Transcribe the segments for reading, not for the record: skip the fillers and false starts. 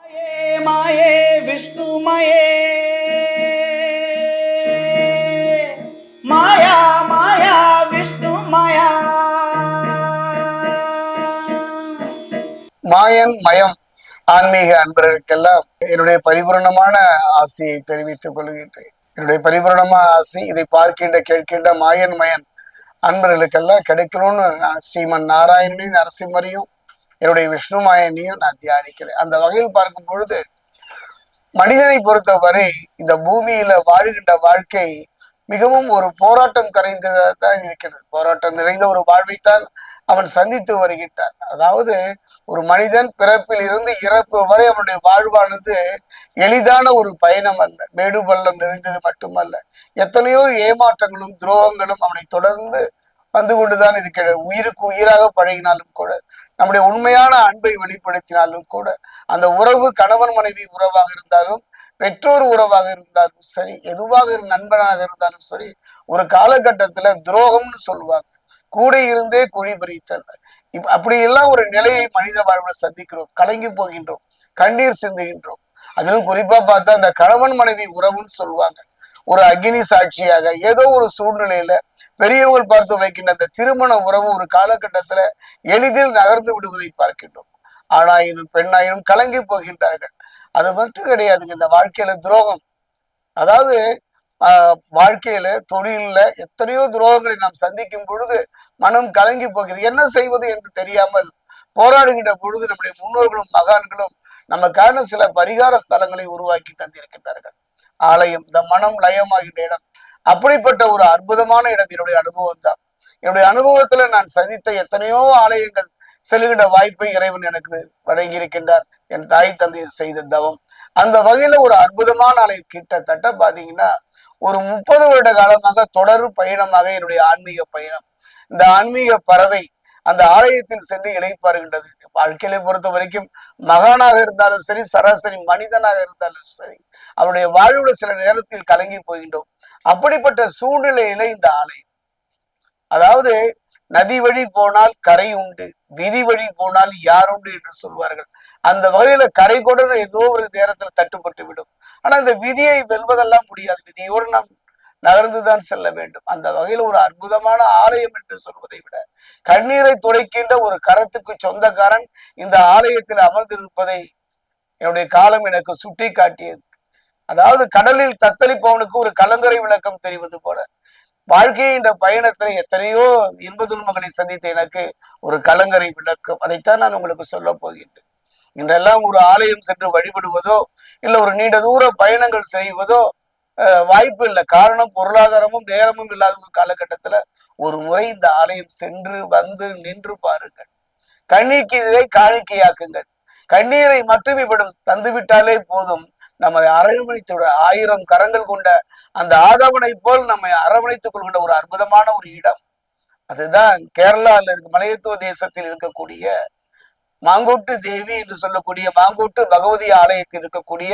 माये माये विष्णु माये माया माया विष्णु माया மாயன் மயம் ஆன்மீக அன்பர்களுக்கெல்லாம் என்னுடைய பரிபூரணமான ஆசையை தெரிவித்துக் கொள்கின்றேன். என்னுடைய பரிபூரணமான ஆசை இதை பார்க்கின்ற கேட்கின்ற மாயன் மயன் அன்பர்களுக்கெல்லாம் கிடைக்கணும்னு நான் ஸ்ரீமன் நாராயணனின் நரசிம்மரையும் என்னுடைய விஷ்ணு மாயனையும் நான் தியானிக்கிறேன். அந்த வகையில் பார்க்கும் பொழுது மனிதனை பொறுத்தவரை இந்த பூமியில வாழ்கின்ற வாழ்க்கை மிகவும் ஒரு போராட்டம் கரைந்ததான் இருக்கிறது. போராட்டம் நிறைந்த ஒரு வாழ்வைத்தான் அவன் சந்தித்து வருகின்றான். அதாவது ஒரு மனிதன் பிறப்பில் இருந்து இறப்பு வரை அவனுடைய வாழ்வானது எளிதான ஒரு பயணம் அல்ல, மேடு பள்ளம் நிறைந்தது மட்டுமல்ல, எத்தனையோ ஏமாற்றங்களும் துரோகங்களும் அவனை தொடர்ந்து வந்து கொண்டுதான் இருக்கிறது. உயிருக்கு உயிராக பழகினாலும் கூட, நம்முடைய உண்மையான அன்பை வெளிப்படுத்தினாலும் கூட, அந்த உறவு கணவன் மனைவி உறவாக இருந்தாலும், பெற்றோர் உறவாக இருந்தாலும் சரி, எதுவாக நண்பனாக இருந்தாலும் சரி, ஒரு காலகட்டத்துல துரோகம்னு சொல்லுவாங்க, கூட இருந்தே குழி பறித்தல். அப்படியெல்லாம் ஒரு நிலையை மனித வாழ்வுல சந்திக்கிறோம், கலங்கி போகின்றோம், கண்ணீர் சிந்துகின்றோம். அதிலும் குறிப்பா பார்த்தா அந்த கணவன் மனைவி உறவுன்னு சொல்லுவாங்க. ஒரு அக்னி சாட்சியாக ஏதோ ஒரு சூழ்நிலையில பெரியவர்கள் பார்த்து வைக்கின்ற அந்த திருமண உறவு ஒரு காலகட்டத்துல எளிதில் நகர்ந்து விடுவதை பார்க்கின்றோம். ஆணாயினும் பெண்ணாயினும் கலங்கி போகின்றார்கள். அது மட்டும் கிடையாதுங்க, இந்த வாழ்க்கையில துரோகம். அதாவது வாழ்க்கையில தொழில எத்தனையோ துரோகங்களை நாம் சந்திக்கும் பொழுது மனம் கலங்கி போகிறது. என்ன செய்வது என்று தெரியாமல் போராடுகின்ற பொழுது நம்முடைய முன்னோர்களும் மகான்களும் நமக்கான சில பரிகார ஸ்தலங்களை உருவாக்கி தந்திருக்கின்றார்கள். ஆலயம், இந்த மனம் லயமாகின்ற இடம், அப்படிப்பட்ட ஒரு அற்புதமான இடம் என்னுடைய அனுபவம் தான். என்னுடைய அனுபவத்துல நான் சந்தித்த எத்தனையோ ஆலயங்கள் செல்கின்ற வாய்ப்பை இறைவன் எனக்கு வழங்கி இருக்கின்றார். என் தாய் தந்தையர் செய்த தவம். அந்த வகையில ஒரு அற்புதமான ஆலயம் கிட்டத்தட்ட பாத்தீங்கன்னா ஒரு 30 வருட காலமாக தொடர் பயணமாக என்னுடைய ஆன்மீக பயணம். இந்த ஆன்மீக பறவை அந்த ஆலயத்தில் சென்று இளைப்பாறுகின்றது. வாழ்க்கையை பொறுத்த வரைக்கும் மகானாக இருந்தாலும் சரி, சராசரி மனிதனாக இருந்தாலும் சரி, அவருடைய வாழ்வுல சில நேரத்தில் கலங்கி போகின்றோம். அப்படிப்பட்ட சூழ்நிலையில இந்த ஆலயம், அதாவது நதி வழி போனால் கரை உண்டு, விதி வழி போனால் யார் உண்டு என்று சொல்வார்கள். அந்த வகையில கரை கூட ஏதோ ஒரு நேரத்துல தட்டுப்பட்டு விடும். ஆனா இந்த விதியை வெல்வதெல்லாம் முடியாது, விதியோடு நாம் நகர்ந்துதான் செல்ல வேண்டும். அந்த வகையில் ஒரு அற்புதமான ஆலயம் என்று சொல்வதை விட, கண்ணீரை துடைக்கின்ற ஒரு கரத்துக்கு சொந்தக்காரன் இந்த ஆலயத்தில் அமர்ந்திருப்பதை என்னுடைய காலம் எனக்கு சுட்டி காட்டியது. அதாவது கடலில் தத்தளிப்பவனுக்கு ஒரு கலங்கரை விளக்கம் தெரிவது போல, வாழ்க்கை என்ற பயணத்துல எத்தனையோ இன்ப துன்பங்களை சந்தித்த எனக்கு ஒரு கலங்கரை விளக்கம், அதைத்தான் நான் உங்களுக்கு சொல்ல போகின்றேன். இன்றெல்லாம் ஒரு ஆலயம் சென்று வழிபடுவதோ இல்ல ஒரு நீண்ட தூர பயணங்கள் செய்வதோ வாய்ப்பு இல்லை. காரணம் பொருளாதாரமும் நேரமும் இல்லாத ஒரு காலகட்டத்துல ஒரு முறை இந்த ஆலயம் சென்று வந்து நின்று பாருங்கள். கண்ணீரை காணிக்கையாக்குங்கள். கண்ணீரை மட்டும் இப்படி தந்துவிட்டாலே போதும், நம்மை அரவணைத்து 1000 கரங்கள் கொண்ட அந்த ஆதவனை போல் நம்மை அரவணைத்துக் கொள்கின்ற ஒரு அற்புதமான ஒரு இடம். அதுதான் கேரளாவில் இருக்கு, மலையத்துவ தேசத்தில் இருக்கக்கூடிய மாங்கோட்டு தேவி என்று சொல்லக்கூடிய மாங்கோட்டு பகவதி ஆலயத்தில் இருக்கக்கூடிய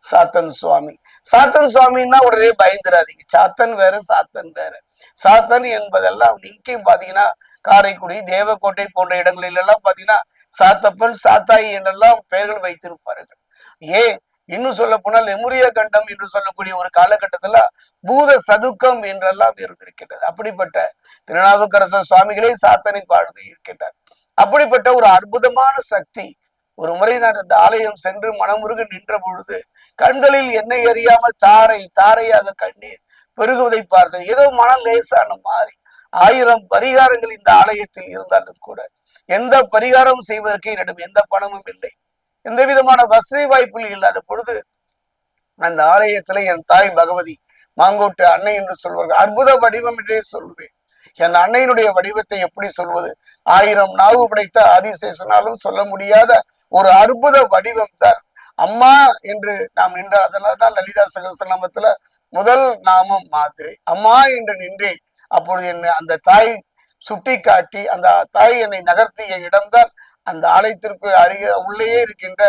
சாத்தன் சுவாமி. சாத்தன் சுவாமின்னா உடனே பயந்துடாதீங்க, சாத்தன் வேற சாத்தன் வேற. சாத்தன் என்பதெல்லாம் இங்கேயும் பாத்தீங்கன்னா காரைக்குடி, தேவக்கோட்டை போன்ற இடங்களில் எல்லாம் பாத்தீங்கன்னா சாத்தப்பன், சாத்தாயி என்றெல்லாம் பெயர்கள் வைத்திருப்பார்கள். ஏன் இன்னும் சொல்ல போனால் லெமுரிய கண்டம் என்று சொல்லக்கூடிய ஒரு காலகட்டத்துல பூத சதுக்கம் என்றெல்லாம் இருந்திருக்கின்றது. அப்படிப்பட்ட திருநாவுக்கரசர் சுவாமிகளே சாத்தனை பாடுது இருக்கின்றார். அப்படிப்பட்ட ஒரு அற்புதமான சக்தி. ஒரு முறை நான் அந்த ஆலயம் சென்று மனமுருக நின்ற பொழுது கண்களில் எண்ணெய் எறியாமல் தாரை தாரையாக கண்ணீர் பெருகுவதை பார்த்தேன். ஏதோ மனம் லேசான மாறி. 1000 பரிகாரங்கள் இந்த ஆலயத்தில் இருந்தாலும் கூட எந்த பரிகாரம் செய்வதற்கு என்னிடம் எந்த பணமும் இல்லை, எந்த விதமான வசதி வாய்ப்புகள் இல்லாத பொழுது அந்த ஆலயத்துல என் தாய் பகவதி, மாங்கோட்டு அன்னை என்று சொல்வார்கள், அற்புத வடிவம் என்றே சொல்வேன். என் அன்னையினுடைய வடிவத்தை எப்படி சொல்வது? 1000 நாவு படைத்த ஆதிசேஷனாலும் சொல்ல முடியாத ஒரு அற்புத வடிவம் தான் அம்மா என்று நாம் நின்றார். அதனால்தான் லலிதா சகஸ்ரநாமத்துல முதல் நாமம் மாத்திரை, அம்மா என்று நின்றேன். அப்பொழுது என்ன அந்த தாய் சுட்டி காட்டி அந்த தாய் என்னை நகர்த்திய இடம்தான் அந்த ஆலயத்திற்கு அருகே உள்ளேயே இருக்கின்ற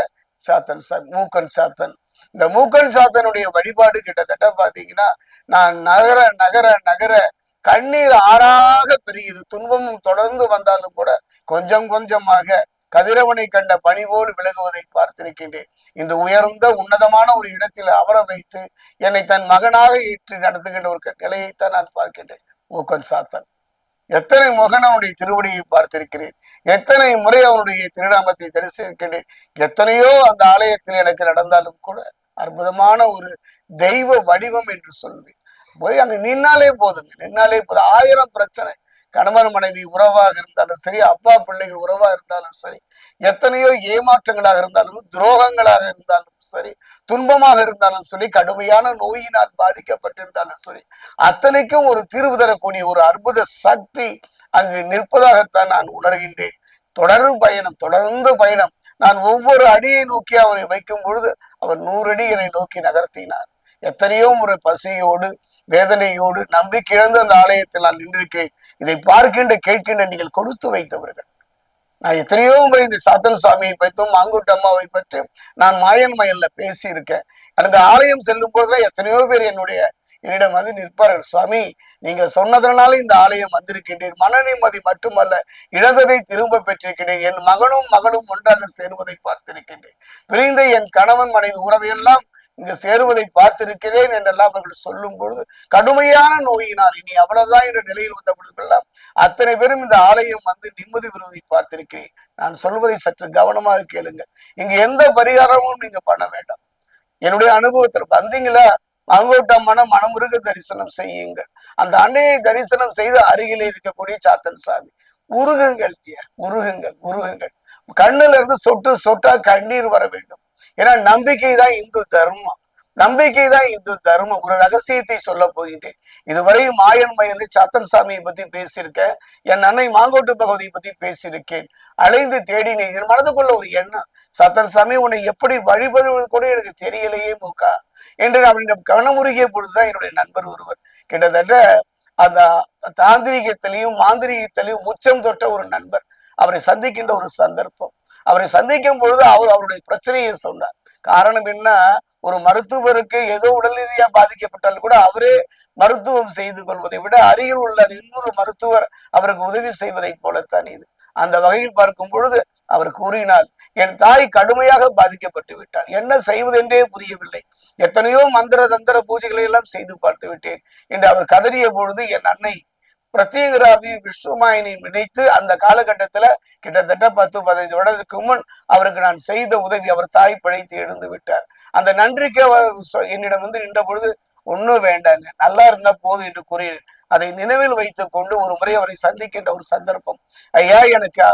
சாத்தன், மூக்கன் சாத்தன். இந்த மூக்கன் சாத்தனுடைய வழிபாடு கிட்டத்தட்ட பாத்தீங்கன்னா நான் நகர நகர நகர கண்ணீர் ஆறாக பெருகியது. துன்பமும் தொடர்ந்து வந்தாலும் கூட கொஞ்சம் கொஞ்சமாக கதிரவனை கண்ட பனி போல் விலகுவதை பார்த்திருக்கின்றேன். இன்று உயர்ந்த உன்னதமான ஒரு இடத்தில் அமர வைத்து என்னை தன் மகனாக ஏற்று நடத்துகின்ற ஒரு நிலையைத்தான் நான் பார்க்கின்றேன். மூக்கன் சாத்தன் எத்தனை முகன் அவனுடைய திருவடியை பார்த்திருக்கிறேன், எத்தனை முறை அவனுடைய திருநாமத்தை தரிசிக்கின்றேன். எத்தனையோ அந்த ஆலயத்தில் எனக்கு நடந்தாலும் கூட அற்புதமான ஒரு தெய்வ வடிவம் என்று சொல்வேன். போய் அங்க நின்னாலே போதுங்க, நின்னாலே போதும். 1000 பிரச்சனை, கணவன் மனைவி உறவாக இருந்தாலும் சரி, அப்பா பிள்ளைகள் உறவா இருந்தாலும் சரி, எத்தனையோ ஏமாற்றங்களாக இருந்தாலும், துரோகங்களாக இருந்தாலும் சரி, துன்பமாக இருந்தாலும் சரி, கடுமையான நோயினால் பாதிக்கப்பட்டிருந்தாலும் சரி, அத்தனைக்கும் ஒரு தீர்வு தரக்கூடிய ஒரு அற்புத சக்தி அங்கு நிற்பதாகத்தான் நான் உணர்கின்றேன். தொடர்ந்து பயணம். நான் ஒவ்வொரு அடியை நோக்கி அவரை வைக்கும் பொழுது அவர் 100 அடி என்னை நோக்கி நகர்த்தினார். எத்தனையோ முறை பசியோடு வேதனையோடு நம்பிக்கை இழந்து அந்த ஆலயத்தில் நான் நின்றிருக்கேன். இதை பார்க்கின்ற கேட்கின்ற நீங்கள் கொடுத்து வைத்தவர்கள். நான் எத்தனையோ முறை இந்த சாத்தன் சுவாமியை பற்றியும் மாங்குட்டு அம்மாவை பற்றியும் நான் மாயன் மயல்ல பேசி இருக்கேன். அந்த ஆலயம் செல்லும் போதுதான் எத்தனையோ பேர் என்னிடம் வந்து நிற்பார்கள். சுவாமி, நீங்க சொன்னதனால இந்த ஆலயம் வந்திருக்கின்றேன். மன நிம்மதி மட்டுமல்ல, இழந்ததை திரும்ப பெற்றிருக்கின்றேன். என் மகனும் மகளும் ஒன்றாக சேருவதை பார்த்திருக்கின்றேன். பிரிந்த என் கணவன் மனைவி உறவையெல்லாம் இங்கு சேருவதை பார்த்திருக்கிறேன் என்றெல்லாம் அவர்கள் சொல்லும் பொழுது, கடுமையான நோயினால் இனி அவ்வளவுதான் என்ற நிலையில் வந்த பொழுதெல்லாம் அத்தனை பேரும் இந்த ஆலயம் வந்து நிம்மதி பெறுவதை பார்த்திருக்கிறேன். நான் சொல்வதை சற்று கவனமாக கேளுங்க. இங்கு எந்த பரிகாரமும் நீங்க பண்ண வேண்டாம். என்னுடைய அனுபவத்தில் வந்தீங்களா, மாங்கோட்டம்மன மனமுருக தரிசனம் செய்யுங்கள். அந்த அன்னையை தரிசனம் செய்து அருகிலே இருக்கக்கூடிய சாத்தன் சாமி உருகுங்கள், உருகுங்கள். கண்ணுல இருந்து சொட்டு சொட்டா கண்ணீர் வர வேண்டும். ஏன்னா நம்பிக்கை தான் இந்து தர்மம், நம்பிக்கை தான் இந்து தர்மம். ஒரு ரகசியத்தை சொல்ல போகின்றேன். இதுவரை மாயன் மயல் சாத்தன் சாமியை பத்தி பேசியிருக்கேன், என் அன்னை மாங்கோட்டு பகவதியை பத்தி பேசியிருக்கேன். அலைந்து தேடினேன். என் மனதுக்குள்ள ஒரு எண்ணம், சாத்தன் சாமி உன்னை எப்படி வழிபடுவது கூட எனக்கு தெரியலையே மூக்கா என்று அவரிடம் கவனமுருகிய பொழுதுதான் என்னுடைய நண்பர் ஒருவர், கிட்டத்தட்ட அந்த தாந்திரிகத்திலையும் மாந்திரிகத்திலையும் உச்சம் தொட்ட ஒரு நண்பர், அவரை சந்திக்கின்ற ஒரு சந்தர்ப்பம். அவரை சந்திக்கும் பொழுது அவருடைய பிரச்சனையை சொன்னார். காரணம் என்ன, ஒரு மருத்துவருக்கு ஏதோ உடல் ரீதியா பாதிக்கப்பட்டால் கூட அவரே மருத்துவம் செய்து கொள்வதை விட அருகில் உள்ள இன்னொரு மருத்துவர் அவருக்கு உதவி செய்வதை போலத்தான் இது. அந்த வகையில் பார்க்கும் பொழுது அவர் கூறினார், என் தாய் கடுமையாக பாதிக்கப்பட்டு விட்டார், என்ன செய்வதென்றே புரியவில்லை, எத்தனையோ மந்திர தந்திர பூஜைகளை எல்லாம் செய்து பார்த்து விட்டேன் என்று அவர் கதறிய பொழுது என் அன்னை பிரத்யேகராவி விஸ்வமாயினை நினைத்து அந்த காலகட்டத்துல கிட்டத்தட்ட 10-15 வருடத்துக்கு முன் அவருக்கு நான் செய்த உதவி அவர் தாய் பிழைத்து எழுந்து விட்டார். அந்த நன்றிக்கு அவர் என்னிடம் வந்து நின்ற பொழுது, ஒன்னும் வேண்டாங்க, நல்லா இருந்தா போதும் என்று கூறி அதை நினைவில் வைத்துக் கொண்டு ஒரு முறை அவரை சந்திக்கின்ற ஒரு சந்தர்ப்பம். ஐயா, எனக்கு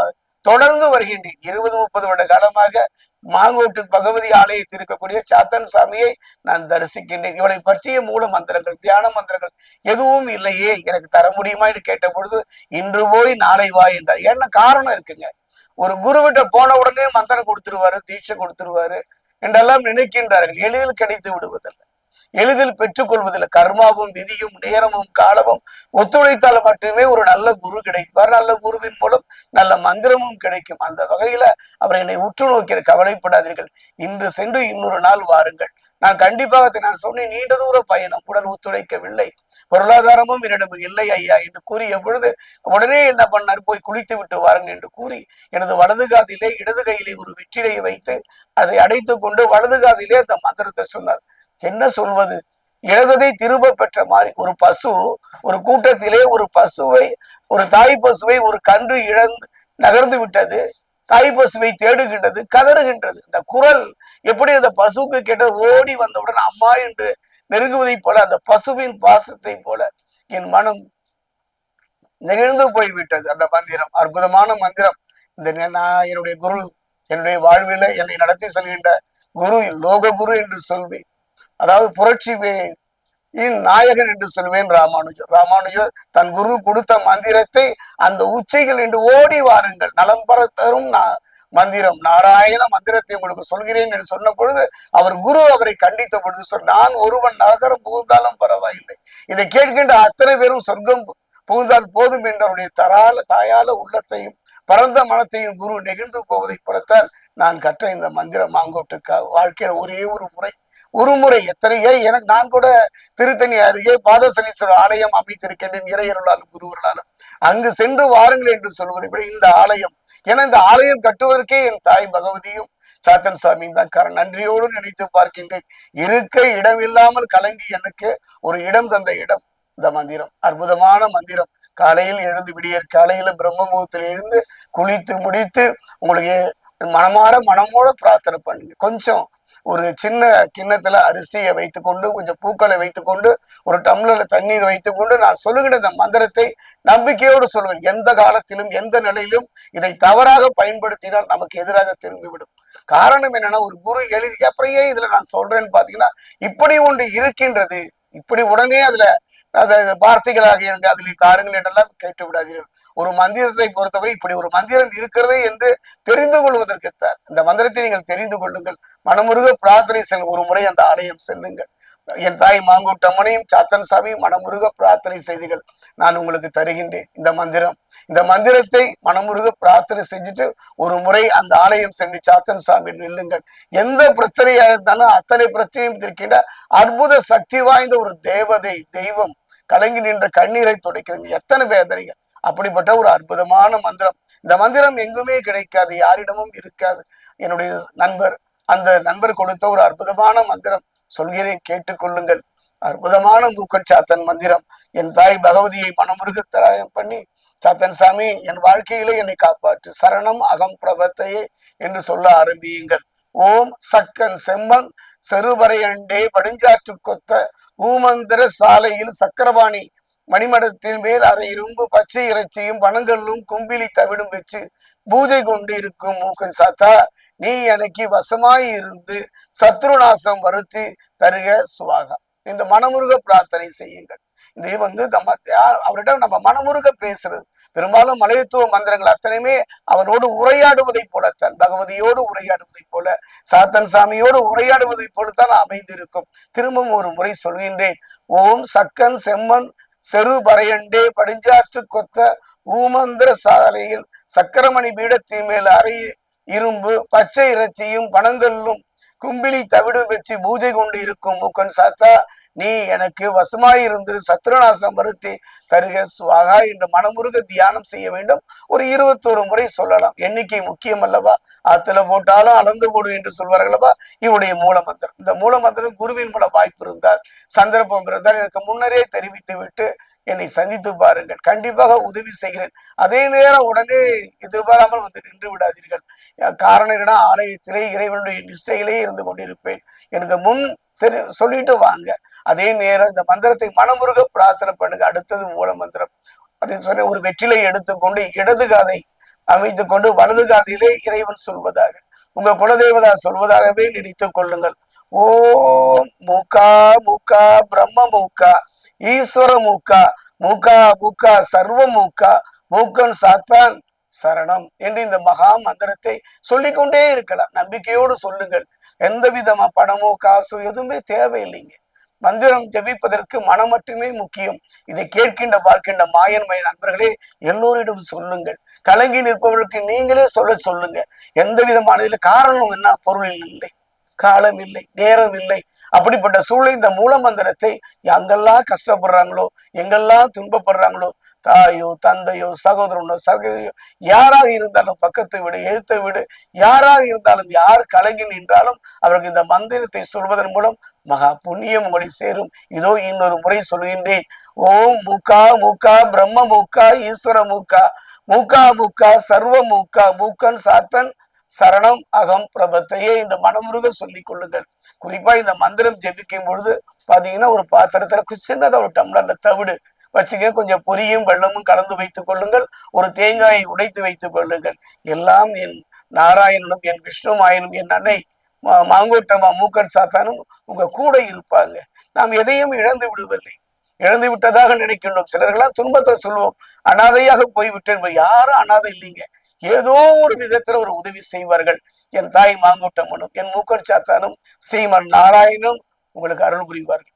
தொடர்ந்து வருகின்றேன். 20-30 வருட காலமாக மாங்கோட்டு பகவதி ஆலயத்தில் இருக்கக்கூடிய சாத்தன் சாமியை நான் தரிசிக்கின்றேன். இவளை பற்றிய மூல மந்திரங்கள், தியான மந்திரங்கள் எதுவும் இல்லையே, எனக்கு தர முடியுமா என்று கேட்ட பொழுது, இன்று போய் நாளை வா என்றார். என்ன காரணம் இருக்குங்க, ஒரு குருவிட்ட போன உடனே மந்திரம் கொடுத்துருவாரு, தீட்சை கொடுத்துருவாரு என்றெல்லாம் நினைக்கின்றார்கள். எளிதில் கிடைத்து விடுவதில்லை, எளிதில் பெற்றுக்கொள்வதில்லை. கர்மாவும் விதியும் நேரமும் காலமும் ஒத்துழைத்தால் மட்டுமே ஒரு நல்ல குரு கிடைப்பார். நல்ல குருவின் மூலம் நல்ல மந்திரமும் கிடைக்கும். அந்த வகையில அவர் என்னை உற்று நோக்கிற, கவலைப்படாதீர்கள், இன்று சென்று இன்னொரு நாள் வாருங்கள், நான் கண்டிப்பாக நான் சொன்னேன், நீண்ட தூர பயணம், உடல் ஒத்துழைக்கவில்லை, பொருளாதாரமும் என்னிடம் இல்லை ஐயா என்று கூறிய பொழுது உடனே என்ன பண்ணார், போய் குளித்து விட்டு வாருங்கள் என்று கூறி எனது வலது காதிலே இடது கையிலே ஒரு வெற்றிலையை வைத்து அதை அடைத்துக் கொண்டு வலது காதிலே அந்த மந்திரத்தை சொன்னார். என்ன சொல்வது, இழந்ததை திரும்ப பெற்ற மாதிரி. ஒரு பசு ஒரு கூட்டத்திலே ஒரு பசுவை, ஒரு தாய் பசுவை ஒரு கன்று இழந்து நகர்ந்து விட்டது, தாய் பசுவை தேடுகின்றது, கதறுகின்றது. இந்த குரல் எப்படி அந்த பசுக்கு கேட்ட, ஓடி வந்தவுடன் அம்மா என்று நெருங்குவதை போல, அந்த பசுவின் பாசத்தை போல என் மனம் நெகிழ்ந்து போய்விட்டது. அந்த மந்திரம் அற்புதமான மந்திரம். இந்த நான் என்னுடைய குரு, என்னுடைய வாழ்வில என்னை நடத்தி செல்கின்ற குரு, லோக குரு என்று சொல்வேன். அதாவது புரட்சி நாயகன் என்று சொல்வேன் ராமானுஜர் தன் குரு கொடுத்த மந்திரத்தை அந்த உச்சைகள் என்று ஓடி வாருங்கள், நலம் பெற தரும் மந்திரம், நாராயண மந்திரத்தை உங்களுக்கு சொல்கிறேன் என்று சொன்ன பொழுது அவர் குரு அவரை கண்டித்த பொழுது நான் ஒருவன் நகரம் புகுந்தாலும் பரவாயில்லை, இதை கேட்கின்ற அத்தனை பேரும் சொர்க்கம் புகுந்தால் போதும் என்றவருடைய தாயால உள்ளத்தையும் பரந்த மனத்தையும் குரு நெகிழ்ந்து போவதை போலத்தான் நான் கற்ற இந்த மந்திரம் மாங்கோட்டுக்காக வாழ்க்கையில ஒரு முறை எத்தனையோ எனக்கு, நான் கூட திருத்தணி அருகே பாதசனீஸ்வரர் ஆலயம் அமைத்திருக்கின்றேன், இறையருளாலும் குருவர்களாலும். அங்கு சென்று வாருங்கள் என்று சொல்வதை விட இந்த ஆலயம் ஏன்னா இந்த ஆலயம் கட்டுவதற்கே என் தாய் பகவதியும் சாத்தன் சாமியும் தான் காரணம். நன்றியோடு நினைத்து பார்க்கின்றேன். இருக்க இடம் இல்லாமல் கலங்கி எனக்கு ஒரு இடம் தந்த இடம் இந்த மந்திரம். அற்புதமான மந்திரம். காலையில் எழுந்து விடியற் காலையில பிரம்ம முகூர்த்தத்தில் எழுந்து குளித்து முடித்து உங்களுக்கு மனமோட பிரார்த்தனை பண்ணுங்க. கொஞ்சம் ஒரு சின்ன கிண்ணத்துல அரிசியை வைத்துக்கொண்டு கொஞ்சம் பூக்களை வைத்துக்கொண்டு ஒரு டம்ளர்ல தண்ணீர் வைத்துக்கொண்டு நான் சொல்லுகிற இந்த மந்திரத்தை நம்பிக்கையோடு சொல்வேன். எந்த காலத்திலும் எந்த நிலையிலும் இதை தவறாக பயன்படுத்தினால் நமக்கு எதிராக திரும்பிவிடும். காரணம் என்னன்னா, ஒரு குரு எழுதி அப்படியே இதுல நான் சொல்றேன்னு பாத்தீங்கன்னா, இப்படி ஒன்று இருக்கின்றது, இப்படி உடனே அதுல வார்த்தைகளாக எனக்கு அதில் தாருங்கள் என்றெல்லாம் கேட்டு விடாதீர்கள். ஒரு மந்திரத்தை பொறுத்தவரை இப்படி ஒரு மந்திரம் இருக்கிறது என்று தெரிந்து கொள்வதற்குத்தான். இந்த மந்திரத்தை நீங்கள் தெரிந்து கொள்ளுங்கள். மனமுருக பிரார்த்தனை செல். ஒரு முறை அந்த ஆலயம் செல்லுங்கள். என் தாய் மாங்கூட்டம்மனையும் சாத்தன் சாமியும் மனமுருக பிரார்த்தனை செய்திகள் நான் உங்களுக்கு தருகின்றேன். இந்த மந்திரத்தை மனமுருக பிரார்த்தனை செஞ்சுட்டு ஒரு முறை அந்த ஆலயம் சென்று சாத்தன் சாமி நில்லுங்கள். எந்த பிரச்சனையா இருந்தாலும் அத்தனை பிரச்சனையும் இருக்கின்ற அற்புத சக்தி வாய்ந்த ஒரு தெய்வம் கலங்கி நின்ற கண்ணீரை துடைக்கிறது. எத்தனை வேதனைகள். அப்படிப்பட்ட ஒரு அற்புதமான மந்திரம். இந்த மந்திரம் எங்குமே கிடைக்காது, யாரிடமும் இருக்காது. என்னுடைய அந்த நண்பர் கொடுத்த ஒரு அற்புதமான மந்திரம் சொல்கிறேன், கேட்டுக்கொள்ளுங்கள். அற்புதமான மூக்கன் சாத்தன் மந்திரம். என் தாய் பகவதியை மனமுருக தராயம் பண்ணி, சாத்தன் சாமி என் வாழ்க்கையிலே என்னை காப்பாற்று, சரணம் அகம் பிரபத்தையே என்று சொல்ல ஆரம்பியுங்கள். ஓம் சக்கன் செம்மன் செருபறையண்டே படுஞ்சாற்று கொத்த ஊமந்திர சாலையில் சக்கரபாணி மணிமடத்தின் மேல் அரை இரும்பு பச்சை இறைச்சியும் பணங்களும் கும்பிலி தவிடும் வச்சு பூஜை கொண்டு இருக்கும் மூக்கன் சாத்தா, நீ எனக்கு வசமாய் இருந்து சத்ருநாசம் வருத்தி தருக சுவாகா என்று மனமுருக பிரார்த்தனை செய்யுங்கள். இது அவரிடம் நம்ம மனமுருக பேசுறது. பெரும்பாலும் மலையத்துவ மந்திரங்கள் அத்தனையுமே அவனோடு உரையாடுவதை போலத்தான், பகவதியோடு உரையாடுவதை போல, சாத்தன் சாமியோடு உரையாடுவதை போலத்தான் அமைந்திருக்கும். திரும்பவும் ஒரு முறை சொல்கின்றேன். ஓம் சக்கன் செம்மன் செரு பறையண்டே படுஞ்சாற்று கொத்த ஊமந்திர சாலையில் சக்கரமணி பீடத்தின் மேல் அறை இரும்பு பச்சை இறைச்சியும் பணங்களும் கும்பிலி தவிடு வச்சு பூஜை கொண்டு இருக்கும் மூக்கன் சாத்தா, நீ எனக்கு வசமாயிருந்து சத்ருநாசம் வருத்தி தருக சுவாகா என்று மனமுருக தியானம் செய்ய வேண்டும். ஒரு 21 முறை சொல்லலாம். எண்ணிக்கை முக்கியம் அல்லவா? ஆத்துல போட்டாலும் அளந்து போடு என்று சொல்வார்களவா? இவருடைய மூல மந்திரம். இந்த மூல மந்திரம் குருவின் மூல வாய்ப்பு இருந்தால், சந்தர்ப்பம் இருந்தால் எனக்கு முன்னரே தெரிவித்து விட்டு என்னை சந்தித்து பாருங்கள். கண்டிப்பாக உதவி செய்கிறேன். அதே நேரம் உடனே எதிர்பாராமல் வந்து நின்று விடாதீர்கள். காரணம் என்னன்னா, ஆலயத்திலே இறைவனுடைய நிஷ்டையிலே இருந்து கொண்டிருப்பேன். எனக்கு முன் சரி சொல்லிட்டு வாங்க. அதே நேரம் இந்த மந்திரத்தை மனமுருக பிரார்த்தனை பண்ணுங்க. அடுத்தது மூல மந்திரம். அதை சொன்ன ஒரு வெற்றிலை எடுத்துக்கொண்டு இடது காதை அமைத்துக் கொண்டு வலது காதிலே இறைவன் சொல்வதாக, உங்க குலதெய்வதா சொல்வதாகவே நினைத்துக் கொள்ளுங்கள். ஓம் மூக்கா மூக்கா பிரம்ம மூக்கா ஈஸ்வர மூக்கா மூக்கா மூக்கா சர்வ மூக்கா மூக்கன் சாத்தான் சரணம் என்று இந்த மகா மந்திரத்தை சொல்லிக்கொண்டே இருக்கலாம். நம்பிக்கையோடு சொல்லுங்கள். எந்த விதமா பணமோ காசோ எதுவுமே தேவையில்லைங்க. மந்திரம் ஜபிப்பதற்கு மனம் மட்டுமே முக்கியம். இதை கேட்கின்ற பார்க்கின்ற மாயன்மய நண்பர்களே, எல்லோரிடம் சொல்லுங்கள். கலங்கி நிற்பவர்களுக்கு நீங்களே சொல்லுங்க. எந்த விதமான இதுல காரணம் என்ன? பொருள் இல்லை, காலம் இல்லை, நேரம் இல்லை. அப்படிப்பட்ட சூழல் இந்த மூல மந்திரத்தை எங்கெல்லாம் கஷ்டப்படுறாங்களோ, எங்கெல்லாம் துன்பப்படுறாங்களோ, தாயோ தந்தையோ சகோதரனோ சகோதரியோ யாராக இருந்தாலும், பக்கத்து வீடு எழுத்த வீடு யாராக இருந்தாலும், யார் கலங்கி நின்றாலும் அவருக்கு இந்த மந்திரத்தை சொல்வதன் மூலம் மகா புண்ணியம் உங்களை சேரும். இதோ இன்னொரு முறை சொல்கின்றேன். ஓம் மூக்கா மூக்கா பிரம்ம மூக்கா ஈஸ்வர மூக்கா மூக்கா மூக்கா சர்வ மூக்கா மூக்கன் சாத்தன் சரணம் அகம் பிரபத்தையே இந்த மனமுருக சொல்லிக் கொள்ளுங்கள். குறிப்பா இந்த மந்திரம் ஜெபிக்கும் பொழுது பாத்தீங்கன்னா, ஒரு பாத்திரத்துல சின்னதா ஒரு டம்ளர்ல தவிடு வச்சுக்க, கொஞ்சம் பொரியும் வெள்ளமும் கலந்து வைத்துக் கொள்ளுங்கள். ஒரு தேங்காயை உடைத்து வைத்துக் கொள்ளுங்கள். எல்லாம் என் நாராயணனும் என் விஷ்ணுமாயனும் என் அன்னை மாங்கோட்டமா மூக்கன் சாத்தானும் உங்க கூட இருப்பாங்க. நாம் எதையும் இழந்து விடுவதில்லை. இழந்து விட்டதாக நினைக்கின்றோம். சிலர்கள்லாம் துன்பத்தை சொல்லுவோம், அனாதையாக போய்விட்டேன். யாரும் அனாதை இல்லைங்க. ஏதோ ஒரு விதத்துல ஒரு உதவி செய்வார்கள். என் தாய் மாங்கோட்டம்மனும் என் மூக்கன் சாத்தானும் ஸ்ரீமன் நாராயணனும் உங்களுக்கு அருள் புரிவார்கள்.